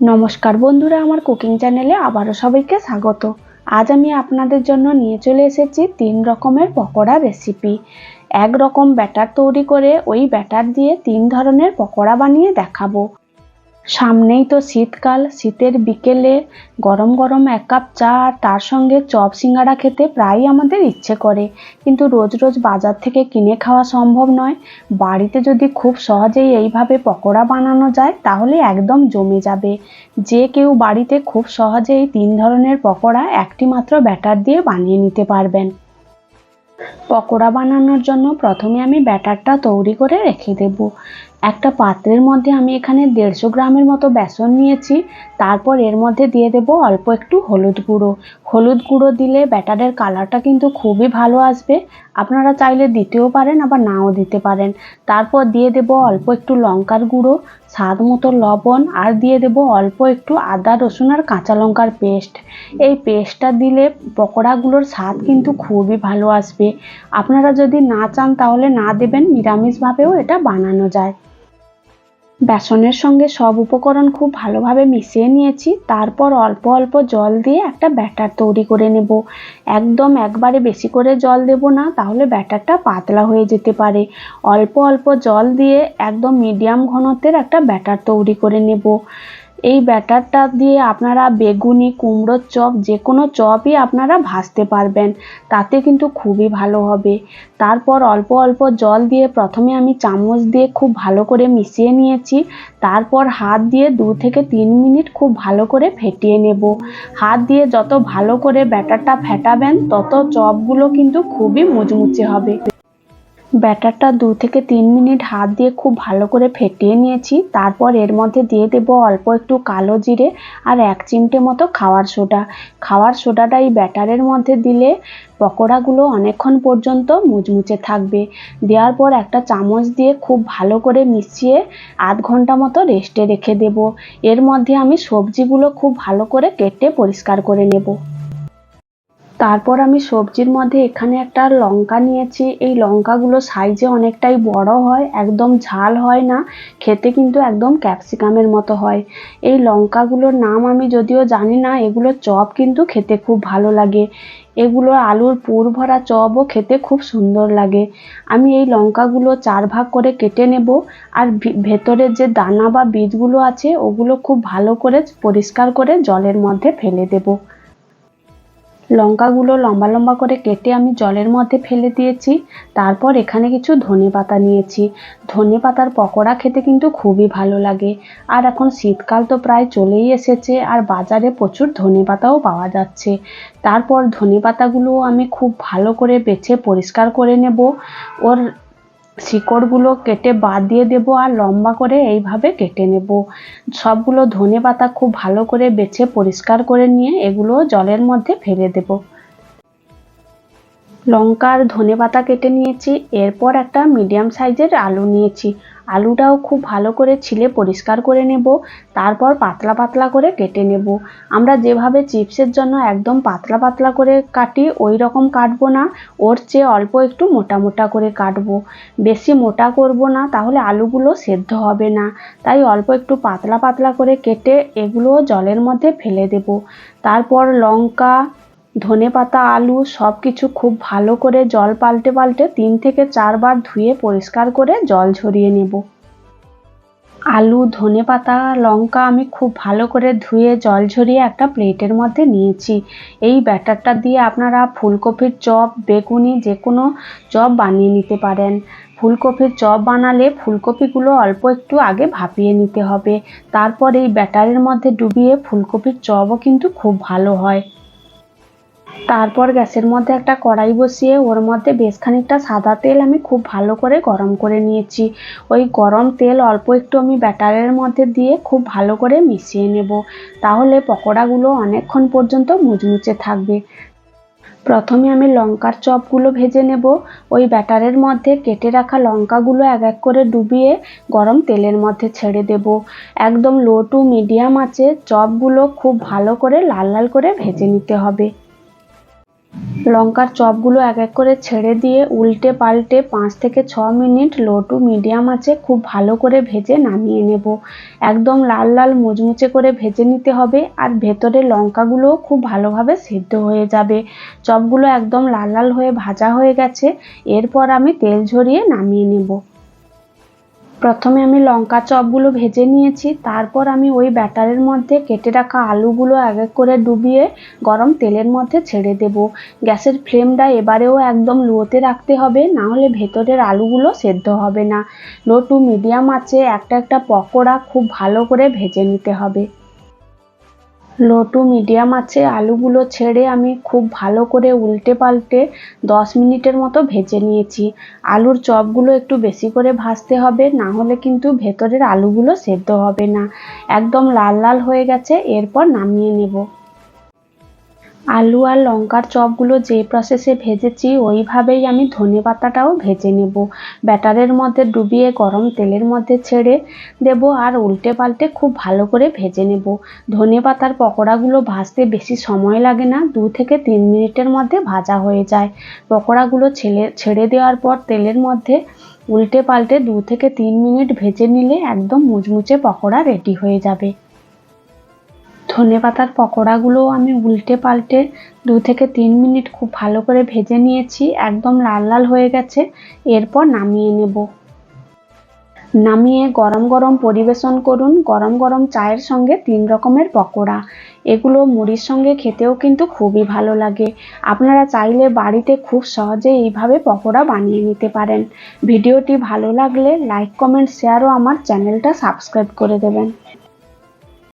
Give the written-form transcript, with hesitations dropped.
নমস্কার বন্ধুরা, আমার কুকিং চ্যানেলে আবারও সবাইকে স্বাগত। আজ আমি আপনাদের জন্য নিয়ে চলে এসেছি 3 রকমের পকোড়া রেসিপি। এক রকম ব্যাটার তৈরি করে ওই ব্যাটার দিয়ে 3 ধরনের পকোড়া বানিয়ে দেখাবো। সামনেই তো শীতকাল, শীতের বিকেলে গরম গরম 1 কাপ চা আর তার সঙ্গে চপ সিঙ্গাড়া খেতে প্রায়ই আমাদের ইচ্ছে করে, কিন্তু রোজ রোজ বাজার থেকে কিনে খাওয়া সম্ভব নয়। বাড়িতে যদি খুব সহজেই এইভাবে পকোড়া বানানো যায় তাহলে একদম জমে যাবে। যে কেউ বাড়িতে খুব সহজেই 3 ধরনের পকোড়া একটি মাত্র ব্যাটার দিয়ে বানিয়ে নিতে পারবেন। পকোড়া বানানোর জন্য প্রথমে আমি ব্যাটারটা তৈরি করে রেখে দেব। একটা পাত্রের মধ্যে আমি এখানে 150 গ্রামের মতো বেসন নিয়েছি। তারপর এর মধ্যে দিয়ে দেব অল্প একটু হলুদ গুঁড়ো। হলুদ গুঁড়ো দিলে ব্যাটারের কালারটা কিন্তু খুবই ভালো আসবে। আপনারা চাইলে দিতেও পারেন, আবার নাও দিতে পারেন। তারপর দিয়ে দেব অল্প একটু লঙ্কার গুঁড়ো, স্বাদ মতো লবণ, আর দিয়ে দেব অল্প একটু আদা রসুন আর কাঁচা লঙ্কার পেস্ট। এই পেস্টটা দিলে পকোড়াগুলোর স্বাদ কিন্তু খুবই ভালো আসবে। আপনারা যদি না চান তাহলে না দেবেন, নিরামিষভাবেও এটা বানানো যায়। বেসনের সঙ্গে সব উপকরণ খুব ভালোভাবে মিশিয়ে নিয়েছি। তারপর অল্প অল্প জল দিয়ে একটা ব্যাটার তৈরি করে নেব। একদম একবারে বেশি করে জল দেব না, তাহলে ব্যাটারটা পাতলা হয়ে যেতে পারে। অল্প অল্প জল দিয়ে একদম মিডিয়াম ঘনত্বের একটা ব্যাটার তৈরি করে নেব। এই ব্যাটারটা দিয়ে আপনারা বেগুনি, কুমড়োর চপ, যে কোনো চপই আপনারা ভাজতে পারবেন, তাতে কিন্তু খুবই ভালো হবে। তারপর অল্প অল্প জল দিয়ে প্রথমে আমি চামচ দিয়ে খুব ভালো করে মিশিয়ে নিয়েছি। তারপর হাত দিয়ে 2 থেকে 3 মিনিট খুব ভালো করে ফেটিয়ে নেব। হাত দিয়ে যত ভালো করে ব্যাটারটা ফেটাবেন তত চপগুলো কিন্তু খুবই মুচমুচে হবে। ব্যাটারটা 2 থেকে 3 মিনিট হাত দিয়ে খুব ভালো করে ফেটিয়ে নিয়েছি। তারপর এর মধ্যে দিয়ে দেব অল্প একটু কালো জিরে আর 1 চিমটে মতো খাওয়ার সোডা। খাওয়ার সোডাটা এই ব্যাটারের মধ্যে দিলে পকোড়াগুলো অনেকক্ষণ পর্যন্ত মুচমুচে থাকবে। দেওয়ার পর একটা চামচ দিয়ে খুব ভালো করে মিশিয়ে আধ ঘন্টা মতো রেস্টে রেখে দেব। এর মধ্যে আমি সবজিগুলো খুব ভালো করে কেটে পরিষ্কার করে নেব। তারপর আমি সবজির মধ্যে এখানে একটা লঙ্কা নিয়েছি। এই লঙ্কাগুলো সাইজে অনেকটাই বড় হয়, একদম ঝাল হয় না, খেতে কিন্তু একদম ক্যাপসিকামের মতো হয়। এই লঙ্কাগুলোর নাম আমি যদিও জানি না, এগুলো চপ কিন্তু খেতে খুব ভালো লাগে। এগুলো আলুর পুর ভরা চপও খেতে খুব সুন্দর লাগে। আমি এই লঙ্কাগুলো 4 ভাগ করে কেটে নেব, আর ভেতরের যে দানা বা বীজগুলো আছে ওগুলো খুব ভালো করে পরিষ্কার করে জলের মধ্যে ফেলে দেব। লঙ্কাগুলো লম্বা লম্বা করে কেটে আমি জলের মধ্যে ফেলে দিয়েছি। তারপর এখানে কিছু ধনেপাতা নিয়েছি। ধনেপাতার পকোড়া খেতে কিন্তু খুবই ভালো লাগে। আর এখন শীতকাল তো প্রায় চলেই এসেছে, আর বাজারে প্রচুর ধনেপাতাও পাওয়া যাচ্ছে। তারপর ধনেপাতাগুলো আমি খুব ভালো করে বেছে পরিষ্কার করে নেব। ওর শিকড়গুলো কেটে বাদ দিয়ে দেব, আর লম্বা করে এইভাবে কেটে নেব। সবগুলো ধনেপাতা খুব ভালো করে বেছে পরিষ্কার করে নিয়ে এগুলো জলের মধ্যে ফেলে দেব। লঙ্কা আর ধনেপাতা কেটে নিয়েছি। এরপর একটা মিডিয়াম সাইজের আলু নিয়েছি। আলুটাও খুব ভালো করে ছিলে পরিষ্কার করে নেব। তারপর পাতলা পাতলা করে কেটে নেব। আমরা যেভাবে চিপসের জন্য একদম পাতলা পাতলা করে কাটি ওই রকম কাটবো না, ওর চেয়ে অল্প একটু মোটা মোটা করে কাটবো। বেশি মোটা করব না, তাহলে আলুগুলো সেদ্ধ হবে না। তাই অল্প একটু পাতলা পাতলা করে কেটে এগুলো জলের মধ্যে ফেলে দেব। তারপর লঙ্কা, ধনেপাতা, আলু সব কিছু খুব ভালো করে জল পাল্টে পাল্টে 3 থেকে 4 বার ধুয়ে পরিষ্কার করে জল ঝরিয়ে নেব। আলু, ধনেপাতা, লঙ্কা আমি খুব ভালো করে ধুয়ে জল ঝরিয়ে একটা প্লেটের মধ্যে নিয়েছি। এই ব্যাটারটা দিয়ে আপনারা ফুলকপির চপ, বেগুনি, যে কোনো চপ বানিয়ে নিতে পারেন। ফুলকপির চপ বানালে ফুলকপিগুলো অল্প একটু আগে ভাপিয়ে নিতে হবে। তারপর এই ব্যাটারের মধ্যে ডুবিয়ে ফুলকপির চপও কিন্তু খুব ভালো হয়। তারপর গ্যাসের মধ্যে একটা কড়াই বসিয়ে ওর মধ্যে বেশ খানিকটা সাদা তেল আমি খুব ভালো করে গরম করে নিয়েছি। ওই গরম তেল অল্প একটু আমি ব্যাটারের মধ্যে দিয়ে খুব ভালো করে মিশিয়ে নেব। তাহলে পকোড়াগুলো অনেকক্ষণ পর্যন্ত মুচমুচে থাকবে। প্রথমে আমি লঙ্কার চপগুলো ভেজে নেব। ওই ব্যাটারের মধ্যে কেটে রাখা লঙ্কাগুলো এক এক করে ডুবিয়ে গরম তেলের মধ্যে ছেড়ে দেব। একদম লো টু মিডিয়াম আঁচে চপগুলো খুব ভালো করে লাল লাল করে ভেজে নিতে হবে। লঙ্কার চপগুলো এক এক করে ছেড়ে দিয়ে উল্টে পাল্টে 5 থেকে 6 মিনিট লো টু মিডিয়াম আঁচে খুব ভালো করে ভেজে নামিয়ে নেব। একদম লাল লাল মুচমুচে করে ভেজে নিতে হবে, আর ভেতরে লঙ্কাগুলোও খুব ভালোভাবে সিদ্ধ হয়ে যাবে। চপগুলো একদম লাল লাল হয়ে ভাজা হয়ে গেছে। এরপর আমি তেল ঝরিয়ে নামিয়ে নেব। প্রথমে আমি লঙ্কা চপগুলো ভেজে নিয়েছি, তারপর আমি ওই ব্যাটারের মধ্যে কেটে রাখা আলুগুলো এক এক করে ডুবিয়ে গরম তেলের মধ্যে ছেড়ে দেব। গ্যাসের ফ্লেমটা এবারেও একদম লোতে রাখতে হবে, না হলে ভেতরের আলুগুলো সেদ্ধ হবে না। লো টু মিডিয়াম আঁচে একটা একটা পকোড়া খুব ভালো করে ভেজে নিতে হবে। লো টু মিডিয়াম আঁচে আলুগুলো ছেড়ে আমি খুব ভালো করে উল্টে পাল্টে 10 মিনিটের মতো ভেজে নিয়েছি। আলুর চপগুলো একটু বেশি করে ভাজতে হবে, না হলে কিন্তু ভেতরের আলুগুলো সেদ্ধ হবে না। একদম লাল লাল হয়ে গেছে, এরপর নামিয়ে নেব। আলু আর লঙ্কার চপগুলো যে প্রসেসে ভেজেছি ওইভাবেই আমি ধনেপাতাটাও ভেজে নেব। ব্যাটারের মধ্যে ডুবিয়ে গরম তেলের মধ্যে ছেড়ে দেব আর উল্টে পাল্টে খুব ভালো করে ভেজে নেব। ধনেপাতার পকোড়াগুলো ভাজতে বেশি সময় লাগে না, 2 থেকে 3 মিনিটের মধ্যে ভাজা হয়ে যায়। পকোড়াগুলো ছেড়ে দেওয়ার পর তেলের মধ্যে উল্টে পাল্টে 2 থেকে 3 মিনিট ভেজে নিলে একদম মুচমুচে পকোড়া রেডি হয়ে যাবে। ধনেপাতার পকোড়াগুলো আমি উল্টে পাল্টে 2 থেকে 3 মিনিট খুব ভালো করে ভেজে নিয়েছি, একদম লাল লাল হয়ে গেছে। এরপর নামিয়ে নেব। নামিয়ে গরম গরম পরিবেশন করুন গরম গরম চায়ের সঙ্গে 3 রকমের পকোড়া। এগুলো মুড়ির সঙ্গে খেতেও কিন্তু খুবই ভালো লাগে। আপনারা চাইলে বাড়িতে খুব সহজে এইভাবে পকোড়া বানিয়ে নিতে পারেন। ভিডিওটি ভালো লাগলে লাইক, কমেন্ট, শেয়ার ও আমার চ্যানেলটা সাবস্ক্রাইব করে দেবেন।